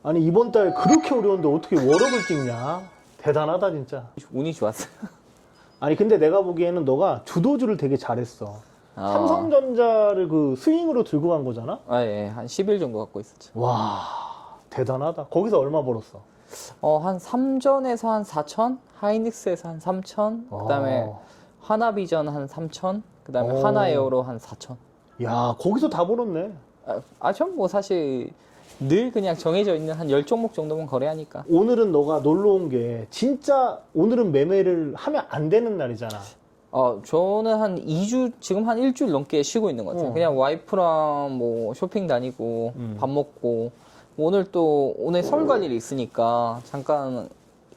아니 이번 달 그렇게 어려운데 어떻게 월업을 찍냐? 대단하다 진짜. 운이 좋았어요. 아니 근데 내가 보기에는 너가 주도주를 되게 잘했어. 삼성전자를 그 스윙으로 들고 간 거잖아? 예, 한 10일 정도 갖고 있었죠. 와 대단하다. 거기서 얼마 벌었어? 한 3전에서 한 4천, 하이닉스에서 한 3천, 그다음에 하나비전 한 3천, 그다음에 하나에어로 한 4천. 야 거기서 다 벌었네. 전 뭐 사실 늘 그냥 정해져 있는 한 10종목 정도만 거래하니까. 오늘은 너가 놀러 온 게 진짜 오늘은 매매를 하면 안 되는 날이잖아. 저는 한 2주, 지금 한 일주일 넘게 쉬고 있는 것 같아요. 그냥 와이프랑 뭐 쇼핑 다니고 밥 먹고, 오늘 설 갈 일이 있으니까 잠깐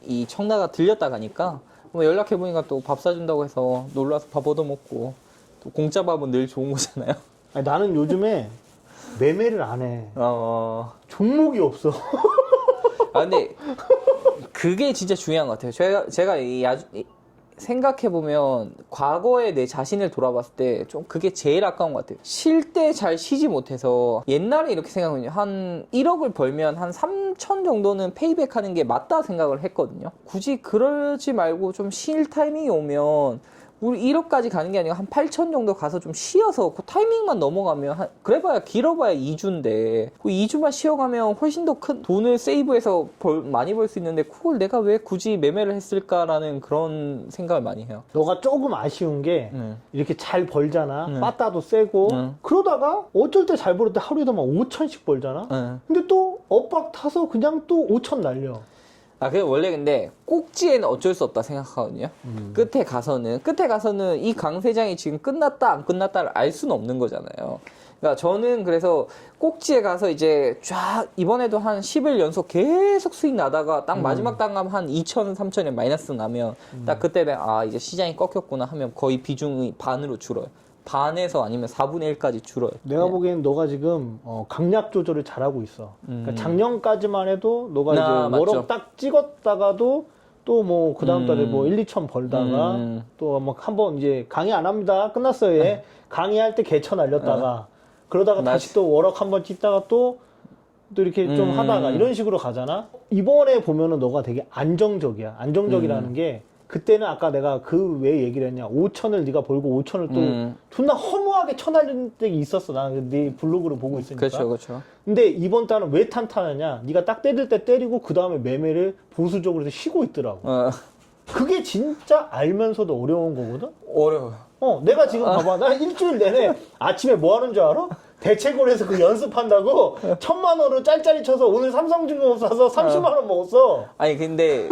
이 청라가 들렸다 가니까 뭐 연락해보니까 또 밥 사준다고 해서 놀러와서 밥 얻어먹고, 또 공짜 밥은 늘 좋은 거잖아요. 아니, 나는 요즘에 매매를 안 해. 종목이 없어. 근데 그게 진짜 중요한 것 같아요. 제가 생각해보면 과거에 내 자신을 돌아봤을 때 좀 그게 제일 아까운 것 같아요. 쉴 때 잘 쉬지 못해서 옛날에 이렇게 생각하면 한 1억을 벌면 한 3천 정도는 페이백 하는 게 맞다 생각을 했거든요. 굳이 그러지 말고 좀 쉴 타이밍이 오면 우리 1억까지 가는 게 아니라 한 8천 정도 가서 좀 쉬어서 그 타이밍만 넘어가면 그래봐야 길어봐야 2주인데 그 2주만 쉬어가면 훨씬 더 큰 돈을 세이브해서 많이 벌 수 있는데 그걸 내가 왜 굳이 매매를 했을까라는 그런 생각을 많이 해요. 너가 조금 아쉬운 게 이렇게 잘 벌잖아. 빠따도 세고 그러다가 어쩔 때 잘 벌을 때 하루에도 막 5천씩 벌잖아. 근데 또 엇박 타서 그냥 또 5천 날려. 그게 원래 근데 꼭지에는 어쩔 수 없다 생각하거든요. 끝에 가서는 이 강세장이 지금 끝났다 안 끝났다를 알 수는 없는 거잖아요. 그러니까 저는 그래서 꼭지에 가서 이제 쫙 이번에도 한 10일 연속 계속 수익 나다가 딱 마지막 단감 한 2천, 3천에 마이너스 나면 딱 그때는 이제 시장이 꺾였구나 하면 거의 비중이 반으로 줄어요. 반에서 아니면 4분의 1까지 줄어요. 내가 보기엔 너가 지금 강약 조절을 잘하고 있어. 그러니까 작년까지만 해도 너가 이제 월업 딱 찍었다가도 또 뭐 그 다음 달에 뭐 1, 2천 벌다가 또 막 한번 이제 강의 안 합니다. 끝났어요. 얘. 강의할 때 개쳐 날렸다가 그러다가 다시 또 월업 한번 찍다가 또 이렇게 좀 하다가 이런 식으로 가잖아. 이번에 보면은 너가 되게 안정적이야. 안정적이라는 게 그때는 아까 내가 그 왜 얘기를 했냐 5천을 네가 벌고 5천을 또 존나 허무하게 쳐날린 적이 있었어. 나는 네 블로그를 보고 있으니까. 그렇죠. 근데 이번 달은 왜 탄탄하냐 네가 딱 때릴 때 때리고 그 다음에 매매를 보수적으로 해서 쉬고 있더라고. 그게 진짜 알면서도 어려운 거거든. 어려워요. 내가 지금 봐봐. 나 일주일 내내 아침에 뭐 하는 줄 알아? 대체골에서 그 연습한다고 1,000만 원을 짤짤이 쳐서 오늘 삼성증권 사서 30만 원 먹었어. 아니 근데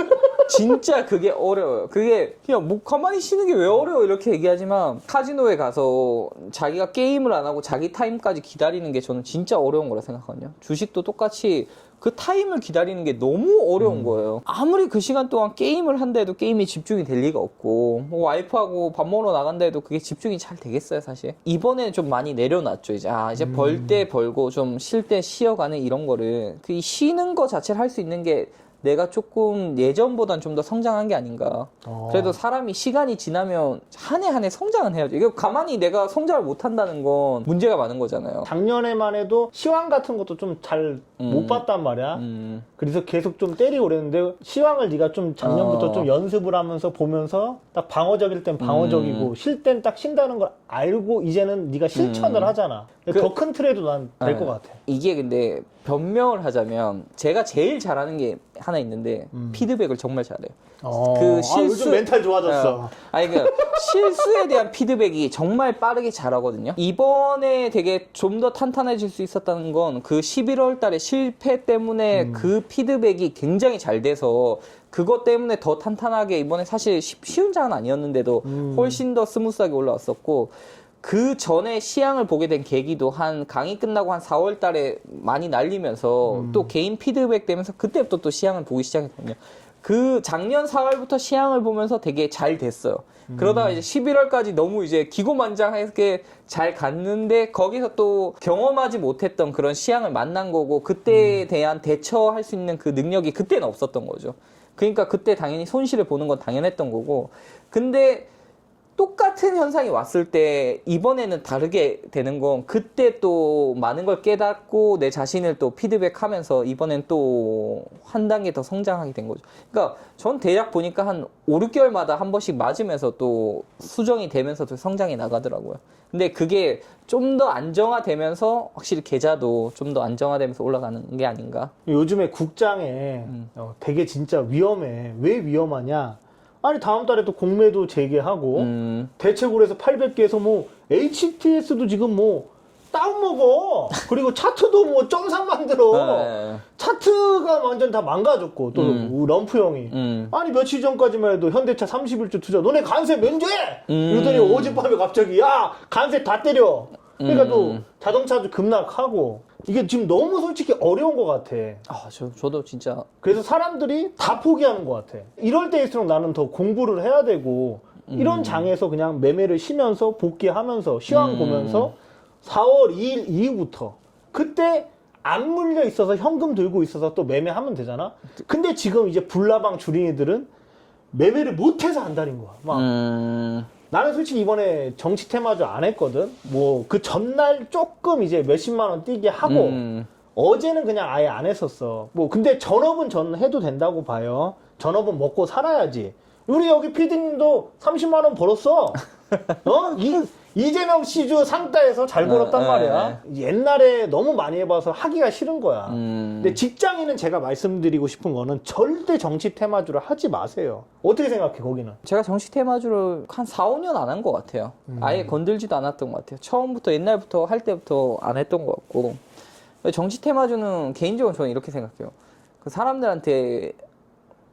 진짜 그게 어려워요. 그게 그냥 뭐 가만히 쉬는 게 왜 어려워 이렇게 얘기하지만 카지노에 가서 자기가 게임을 안 하고 자기 타임까지 기다리는 게 저는 진짜 어려운 거라 생각하거든요. 주식도 똑같이 그 타임을 기다리는 게 너무 어려운 거예요. 아무리 그 시간 동안 게임을 한다 해도 게임에 집중이 될 리가 없고 뭐 와이프하고 밥 먹으러 나간다 해도 그게 집중이 잘 되겠어요 사실. 이번에는 좀 많이 내려놨죠. 이제 벌 때 벌고 좀 쉴 때 쉬어가는 이런 거를 그 쉬는 거 자체를 할 수 있는 게 내가 조금 예전보단 좀 더 성장한 게 아닌가. 그래도 사람이 시간이 지나면 한 해 한 해 성장은 해야죠. 이거 가만히 내가 성장을 못 한다는 건 문제가 많은 거잖아요. 작년에만 해도 시황 같은 것도 좀 잘 못 봤단 말이야. 그래서 계속 좀 때리고 그랬는데 시황을 네가 좀 작년부터 좀 연습을 하면서 보면서 딱 방어적일 땐 방어적이고 쉴 땐 딱 쉰다는 걸 알고 이제는 네가 실천을 하잖아. 더 큰 틀에도 난 될 것 같아. 이게 근데 변명을 하자면 제가 제일 잘하는 게 하나 있는데 피드백을 정말 잘해요. 그 요즘 멘탈 좋아졌어. 그 실수에 대한 피드백이 정말 빠르게 잘하거든요. 이번에 되게 좀 더 탄탄해질 수 있었다는 건 그 11월 달에 실패 때문에 그 피드백이 굉장히 잘 돼서 그것 때문에 더 탄탄하게 이번에 사실 쉬운 장은 아니었는데도 훨씬 더 스무스하게 올라왔었고 그 전에 시향을 보게 된 계기도 한 강의 끝나고 한 4월 달에 많이 날리면서 또 개인 피드백 되면서 그때부터 또 시향을 보기 시작했거든요. 그 작년 4월부터 시향을 보면서 되게 잘 됐어요. 그러다가 이제 11월까지 너무 이제 기고만장하게 잘 갔는데 거기서 또 경험하지 못했던 그런 시향을 만난 거고 그때에 대한 대처할 수 있는 그 능력이 그때는 없었던 거죠. 그러니까 그때 당연히 손실을 보는 건 당연했던 거고 근데 똑같은 현상이 왔을 때 이번에는 다르게 되는 건 그때 또 많은 걸 깨닫고 내 자신을 또 피드백하면서 이번엔 또 한 단계 더 성장하게 된 거죠. 그러니까 전 대략 보니까 한 5, 6개월마다 한 번씩 맞으면서 또 수정이 되면서 또 성장이 나가더라고요. 근데 그게 좀 더 안정화되면서 확실히 계좌도 좀 더 안정화되면서 올라가는 게 아닌가. 요즘에 국장에 되게 진짜 위험해. 왜 위험하냐? 아니 다음 달에 또 공매도 재개하고 대체골에서 800개에서 뭐 HTS도 지금 뭐 다운 먹어. 그리고 차트도 뭐 점상 만들어. 네. 차트가 완전 다 망가졌고 또 럼프 형이 아니 며칠 전까지만 해도 현대차 31조 투자 너네 관세 면제해. 이러더니 어젯밤에 갑자기 야 관세 다 때려. 그러니까 또 자동차도 급락하고 이게 지금 너무 솔직히 어려운 것 같아. 아, 저도 진짜. 그래서 사람들이 다 포기하는 것 같아. 이럴 때일수록 나는 더 공부를 해야 되고 이런 장에서 그냥 매매를 쉬면서 복귀하면서 시황 보면서 4월 2일 이후부터 그때 안 물려 있어서 현금 들고 있어서 또 매매하면 되잖아. 근데 지금 이제 불나방 주린이들은 매매를 못해서 안달인 거야. 막 나는 솔직히 이번에 정치 테마주 안 했거든. 뭐 그 전날 조금 이제 몇십만 원 뛰게 하고 어제는 그냥 아예 안 했었어. 뭐 근데 전업은 전 해도 된다고 봐요. 전업은 먹고 살아야지. 우리 여기 PD님도 30만 원 벌었어. 이재명 시주 상따에서 잘 벌었단 말이야. 옛날에 너무 많이 해봐서 하기가 싫은 거야. 근데 직장인은 제가 말씀드리고 싶은 거는 절대 정치 테마주를 하지 마세요. 어떻게 생각해 거기는? 제가 정치 테마주를 한 4, 5년 안 한 것 같아요. 아예 건들지도 않았던 것 같아요. 처음부터 옛날부터 할 때부터 안 했던 것 같고. 정치 테마주는 개인적으로 저는 이렇게 생각해요. 그 사람들한테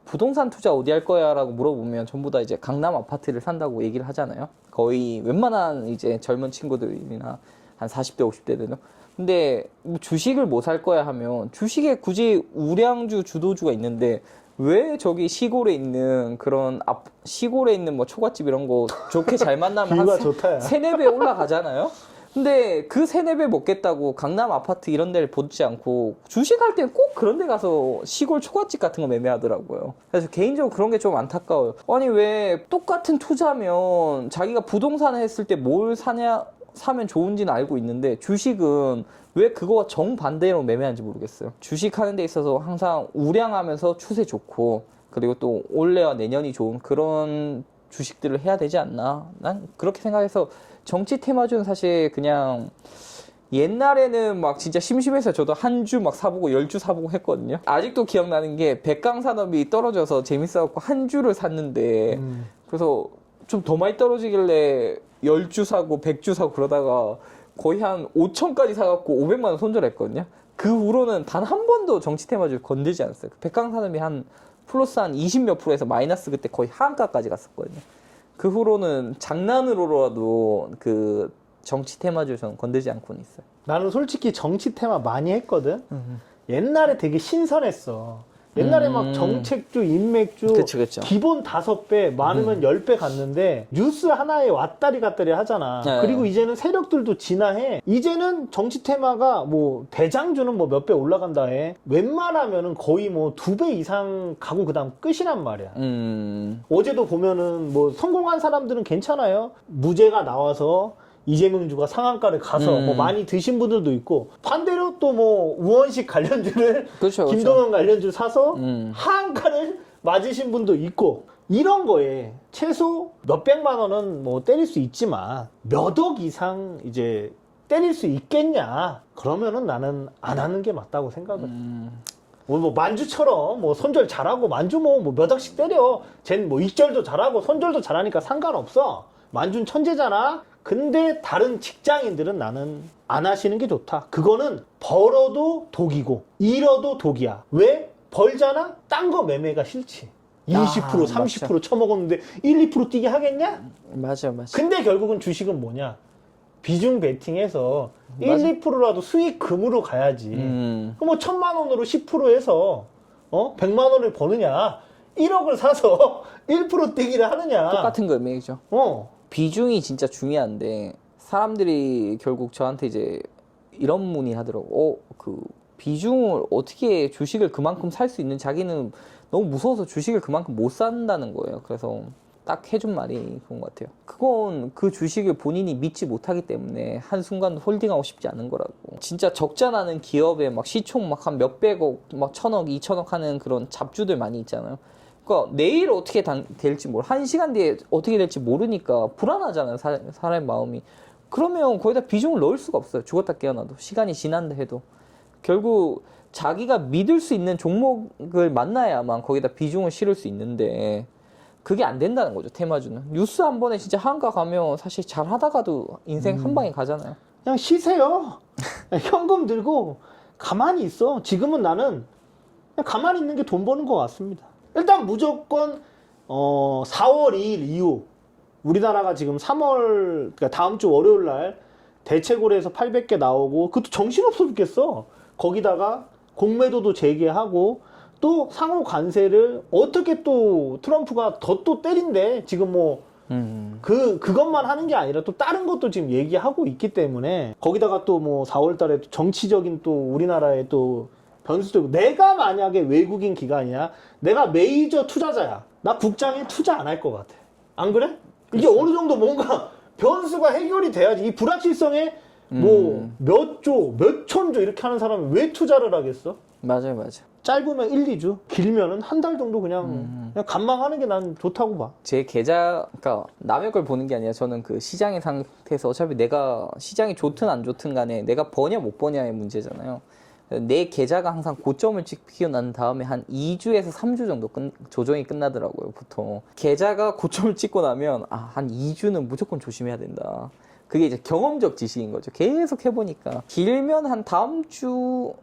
부동산 투자 어디 할 거야? 라고 물어보면 전부 다 이제 강남 아파트를 산다고 얘기를 하잖아요. 거의 웬만한 이제 젊은 친구들이나 한 40대, 50대들은. 근데 뭐 주식을 뭐 살 거야 하면 주식에 굳이 우량주, 주도주가 있는데 왜 저기 시골에 있는 그런 시골에 있는 뭐 초가집 이런 거 좋게 잘 만나면 한 좋다, 야. 3, 4배 올라가잖아요. 근데 그 3, 4배 먹겠다고 강남 아파트 이런 데를 보지 않고 주식할 때는 꼭 그런 데 가서 시골 초가집 같은 거 매매하더라고요. 그래서 개인적으로 그런 게 좀 안타까워요. 아니 왜 똑같은 투자면 자기가 부동산을 했을 때 뭘 사면 좋은지는 알고 있는데 주식은 왜 그거와 정반대로 매매하는지 모르겠어요. 주식하는 데 있어서 항상 우량하면서 추세 좋고 그리고 또 올해와 내년이 좋은 그런 주식들을 해야 되지 않나? 난 그렇게 생각해서 정치 테마주는 사실 그냥 옛날에는 막 진짜 심심해서 저도 한 주 막 사보고 10주 사보고 했거든요. 아직도 기억나는 게 백강산업이 떨어져서 재밌어갖고 한 주를 샀는데 그래서 좀 더 많이 떨어지길래 10주 사고 100주 사고 그러다가 거의 한 5천까지 사갖고 500만 원 손절했거든요. 그 후로는 단 한 번도 정치 테마주 건들지 않았어요. 백강산업이 한 플러스 한 20몇 %에서 마이너스 그때 거의 하한가까지 갔었거든요. 그 후로는 장난으로라도 그 정치 테마주 저는 건들지 않고는 있어요. 나는 솔직히 정치 테마 많이 했거든. 옛날에 되게 신선했어. 옛날에 막 정책주, 인맥주, 그쵸. 기본 5배, 많으면 10배 갔는데 뉴스 하나에 왔다리 갔다리 하잖아. 네. 그리고 이제는 세력들도 진화해. 이제는 정치 테마가 뭐 대장주는 뭐 몇 배 올라간다 해. 웬만하면은 거의 뭐 2배 이상 가고 그다음 끝이란 말이야. 어제도 보면은 뭐 성공한 사람들은 괜찮아요. 무죄가 나와서 이재명주가 상한가를 가서 뭐 많이 드신 분들도 있고 반대로 또 뭐 우원식 관련주를 그렇죠. 김동연 관련주 사서 하한가를 맞으신 분도 있고 이런 거에 최소 몇백만 원은 뭐 때릴 수 있지만 몇 억 이상 이제 때릴 수 있겠냐 그러면은 나는 안 하는 게 맞다고 생각을 해. 뭐 만주처럼 뭐 손절 잘하고 만주 뭐 몇 억씩 때려 쟨 뭐 익절도 잘하고 손절도 잘하니까 상관없어. 만주는 천재잖아. 근데 다른 직장인들은 나는 안 하시는 게 좋다. 그거는 벌어도 독이고 잃어도 독이야. 왜? 벌잖아? 딴 거 매매가 싫지. 20% 30% 쳐먹었는데 1, 2% 뛰게 하겠냐? 맞아. 근데 결국은 주식은 뭐냐? 비중 베팅해서 1, 맞아. 2%라도 수익금으로 가야지. 그럼 뭐 1,000만 원으로 10% 해서 100만 원을 버느냐? 1억을 사서 1% 뛰기를 하느냐? 똑같은 거 의미죠. 비중이 진짜 중요한데 사람들이 결국 저한테 이제 이런 문의하더라고. 그 비중을 어떻게 주식을 그만큼 살 수 있는 자기는 너무 무서워서 주식을 그만큼 못 산다는 거예요. 그래서 딱 해준 말이 그런 것 같아요. 그건 그 주식을 본인이 믿지 못하기 때문에 한순간 홀딩하고 싶지 않은 거라고. 진짜 적자 나는 기업에 막 시총 막 한 몇백억, 막 1,000억, 2,000억 하는 그런 잡주들 많이 있잖아요. 그러니까 내일 어떻게 될지 한 시간 뒤에 어떻게 될지 모르니까 불안하잖아요, 사람의 마음이. 그러면 거기다 비중을 넣을 수가 없어요. 죽었다 깨어나도. 시간이 지난다 해도. 결국 자기가 믿을 수 있는 종목을 만나야만 거기다 비중을 실을 수 있는데 그게 안 된다는 거죠, 테마주는. 뉴스 한 번에 진짜 한가 가면 사실 잘 하다가도 인생 한 방에 가잖아요. 그냥 쉬세요. 현금 들고 가만히 있어. 지금은 나는 그냥 가만히 있는 게 돈 버는 것 같습니다. 일단 무조건 4월 2일 이후 우리나라가 지금 3월 그러니까 다음 주 월요일 날 대체고래에서 800개 나오고 그것도 정신없어 죽겠어. 거기다가 공매도도 재개하고 또 상호 관세를 어떻게 또 트럼프가 더 또 때린대. 지금 뭐 그것만 하는 게 아니라 또 다른 것도 지금 얘기하고 있기 때문에 거기다가 또 뭐 4월 달에 또 정치적인 또 우리나라의 또 변수도 있고 내가 만약에 외국인 기관이야. 내가 메이저 투자자야. 나 국장에 투자 안 할 것 같아. 안 그래? 이게 어느 정도 뭔가 변수가 해결이 돼야지. 이 불확실성에 뭐 몇 조, 몇 천조 이렇게 하는 사람이 왜 투자를 하겠어? 맞아요, 맞아요. 짧으면 1, 2주, 길면은 한 달 정도 그냥 관망하는 게 난 좋다고 봐. 제 계좌, 그러니까 남의 걸 보는 게 아니라 저는 그 시장의 상태에서 어차피 내가 시장이 좋든 안 좋든 간에 내가 버냐 못 버냐의 문제잖아요. 내 계좌가 항상 고점을 찍히고 난 다음에 한 2주에서 3주 정도 조정이 끝나더라고요, 보통. 계좌가 고점을 찍고 나면 한 2주는 무조건 조심해야 된다. 그게 이제 경험적 지식인 거죠. 계속 해보니까. 길면 한 다음 주가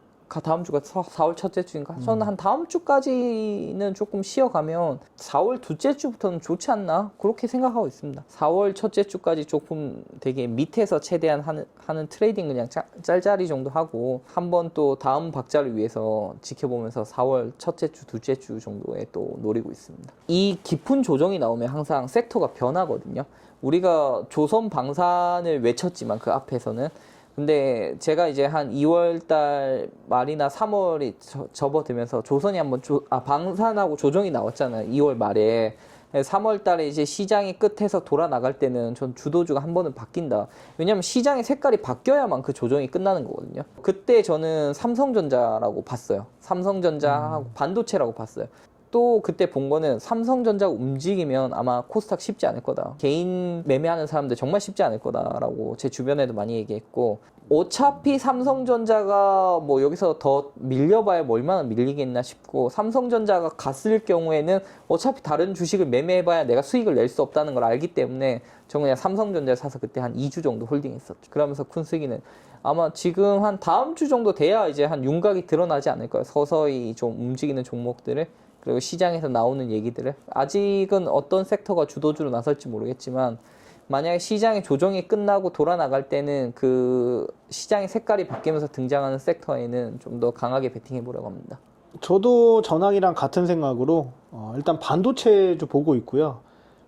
4월 첫째 주인가? 저는 한 다음 주까지는 조금 쉬어가면 4월 둘째 주부터는 좋지 않나? 그렇게 생각하고 있습니다. 4월 첫째 주까지 조금 되게 밑에서 최대한 하는 트레이딩 그냥 짤짤이 정도 하고 한번 또 다음 박자를 위해서 지켜보면서 4월 첫째 주, 둘째 주 정도에 또 노리고 있습니다. 이 깊은 조정이 나오면 항상 섹터가 변하거든요. 우리가 조선 방산을 외쳤지만 그 앞에서는 근데 제가 이제 한 2월달 말이나 3월이 접어들면서 조선이 한번 방산하고 조정이 나왔잖아요. 2월 말에. 3월달에 이제 시장이 끝에서 돌아 나갈 때는 전 주도주가 한 번은 바뀐다. 왜냐면 시장의 색깔이 바뀌어야만 그 조정이 끝나는 거거든요. 그때 저는 삼성전자라고 봤어요. 삼성전자하고 반도체라고 봤어요. 또 그때 본 거는 삼성전자가 움직이면 아마 코스닥 쉽지 않을 거다. 개인 매매하는 사람들 정말 쉽지 않을 거다라고 제 주변에도 많이 얘기했고 어차피 삼성전자가 뭐 여기서 더 밀려봐야 뭐 얼마나 밀리겠나 싶고 삼성전자가 갔을 경우에는 어차피 다른 주식을 매매해봐야 내가 수익을 낼 수 없다는 걸 알기 때문에 저는 그냥 삼성전자를 사서 그때 한 2주 정도 홀딩했었죠. 그러면서 큰 수익이는 아마 지금 한 다음 주 정도 돼야 이제 한 윤곽이 드러나지 않을까요? 서서히 좀 움직이는 종목들을 그리고 시장에서 나오는 얘기들을 아직은 어떤 섹터가 주도주로 나설지 모르겠지만 만약에 시장의 조정이 끝나고 돌아 나갈 때는 그 시장의 색깔이 바뀌면서 등장하는 섹터에는 좀 더 강하게 베팅해 보려고 합니다. 저도 전황이랑 같은 생각으로 일단 반도체주 보고 있고요.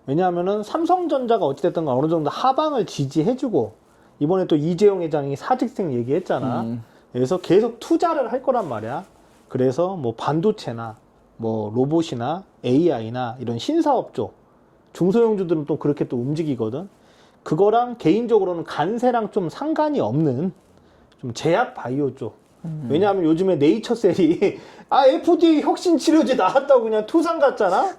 왜냐하면은 삼성전자가 어찌됐든 어느 정도 하방을 지지해주고 이번에 또 이재용 회장이 사직생 얘기했잖아. 그래서 계속 투자를 할 거란 말이야. 그래서 뭐 반도체나 뭐 로봇이나 AI나 이런 신사업 쪽 중소형주들은 또 그렇게 또 움직이거든. 그거랑 개인적으로는 간세랑 좀 상관이 없는 좀 제약 바이오 쪽. 왜냐하면 요즘에 네이처셀이 FDA 혁신 치료제 나왔다고 그냥 투상 갔잖아.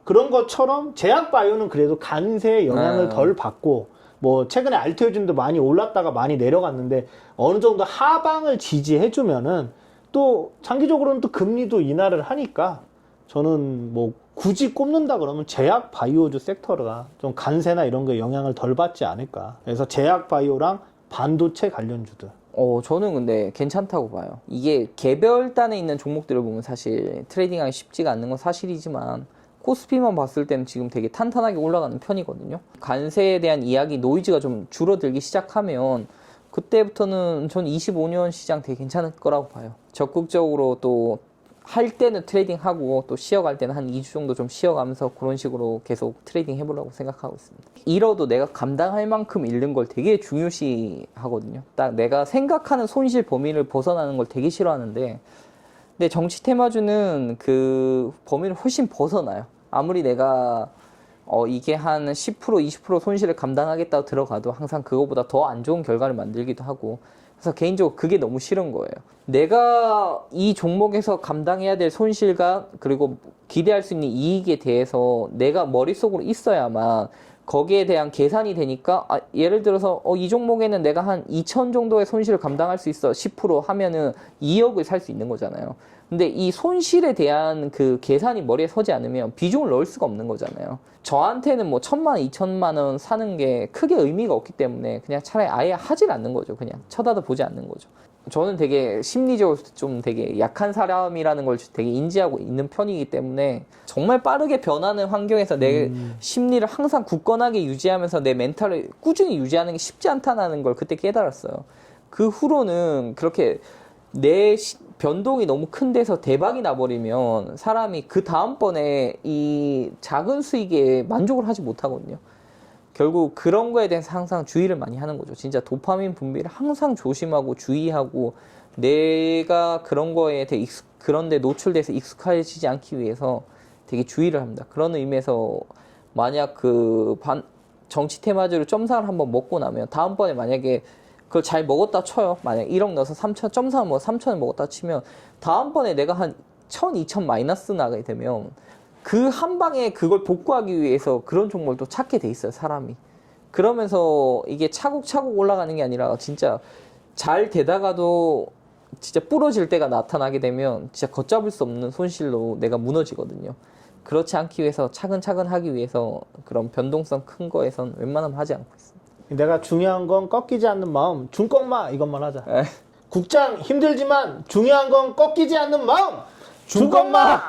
그런 것처럼 제약 바이오는 그래도 간세에 영향을 덜 받고 뭐 최근에 알테오진도 많이 올랐다가 많이 내려갔는데 어느 정도 하방을 지지해주면은 또 장기적으로는 또 금리도 인하를 하니까 저는 뭐 굳이 꼽는다 그러면 제약 바이오주 섹터가 좀 간세나 이런 거에 영향을 덜 받지 않을까. 그래서 제약 바이오랑 반도체 관련주들. 저는 근데 괜찮다고 봐요. 이게 개별단에 있는 종목들을 보면 사실 트레이딩하기 쉽지가 않는 건 사실이지만 코스피만 봤을 때는 지금 되게 탄탄하게 올라가는 편이거든요. 간세에 대한 이야기 노이즈가 좀 줄어들기 시작하면 그때부터는 전 25년 시장 되게 괜찮을 거라고 봐요. 적극적으로 또 할 때는 트레이딩하고 또 쉬어갈 때는 한 2주 정도 좀 쉬어가면서 그런 식으로 계속 트레이딩 해보려고 생각하고 있습니다. 잃어도 내가 감당할 만큼 잃는 걸 되게 중요시 하거든요. 딱 내가 생각하는 손실 범위를 벗어나는 걸 되게 싫어하는데 근데 정치 테마주는 그 범위를 훨씬 벗어나요. 아무리 내가 이게 한 10%, 20% 손실을 감당하겠다고 들어가도 항상 그거보다 더 안 좋은 결과를 만들기도 하고 그래서 개인적으로 그게 너무 싫은 거예요. 내가 이 종목에서 감당해야 될 손실과 그리고 기대할 수 있는 이익에 대해서 내가 머릿속으로 있어야만 거기에 대한 계산이 되니까 예를 들어서 이 종목에는 내가 한 2천 정도의 손실을 감당할 수 있어 10% 하면은 2억을 살 수 있는 거잖아요. 근데 이 손실에 대한 그 계산이 머리에 서지 않으면 비중을 넣을 수가 없는 거잖아요. 저한테는 뭐 1,000만 원, 2천만 원 사는 게 크게 의미가 없기 때문에 그냥 차라리 아예 하질 않는 거죠. 그냥 쳐다도 보지 않는 거죠. 저는 되게 심리적으로 좀 되게 약한 사람이라는 걸 되게 인지하고 있는 편이기 때문에 정말 빠르게 변하는 환경에서 내 심리를 항상 굳건하게 유지하면서 내 멘탈을 꾸준히 유지하는 게 쉽지 않다는 걸 그때 깨달았어요. 그 후로는 그렇게 내 변동이 너무 큰 데서 대박이 나버리면 사람이 그 다음번에 이 작은 수익에 만족을 하지 못하거든요. 결국 그런 거에 대해서 항상 주의를 많이 하는 거죠. 진짜 도파민 분비를 항상 조심하고 주의하고 내가 그런 거에 되게 그런 데 노출돼서 익숙해지지 않기 위해서 되게 주의를 합니다. 그런 의미에서 만약 정치 테마주를 점상을 한번 먹고 나면 다음번에 만약에 그걸 잘 먹었다 쳐요. 만약 1억 넣어서 3천, 점상 뭐 3천을 먹었다 치면 다음번에 내가 한 1,000, 2천 마이너스 나게 되면 그 한 방에 그걸 복구하기 위해서 그런 종목을 또 찾게 돼 있어요, 사람이. 그러면서 이게 차곡차곡 올라가는 게 아니라 진짜 잘 되다가도 진짜 부러질 때가 나타나게 되면 진짜 걷잡을 수 없는 손실로 내가 무너지거든요. 그렇지 않기 위해서 차근차근 하기 위해서 그런 변동성 큰 거에선 웬만하면 하지 않고 있습니다. 내가 중요한 건 꺾이지 않는 마음, 중꺾마 이것만 하자. 국장 힘들지만 중요한 건 꺾이지 않는 마음, 중꺾마.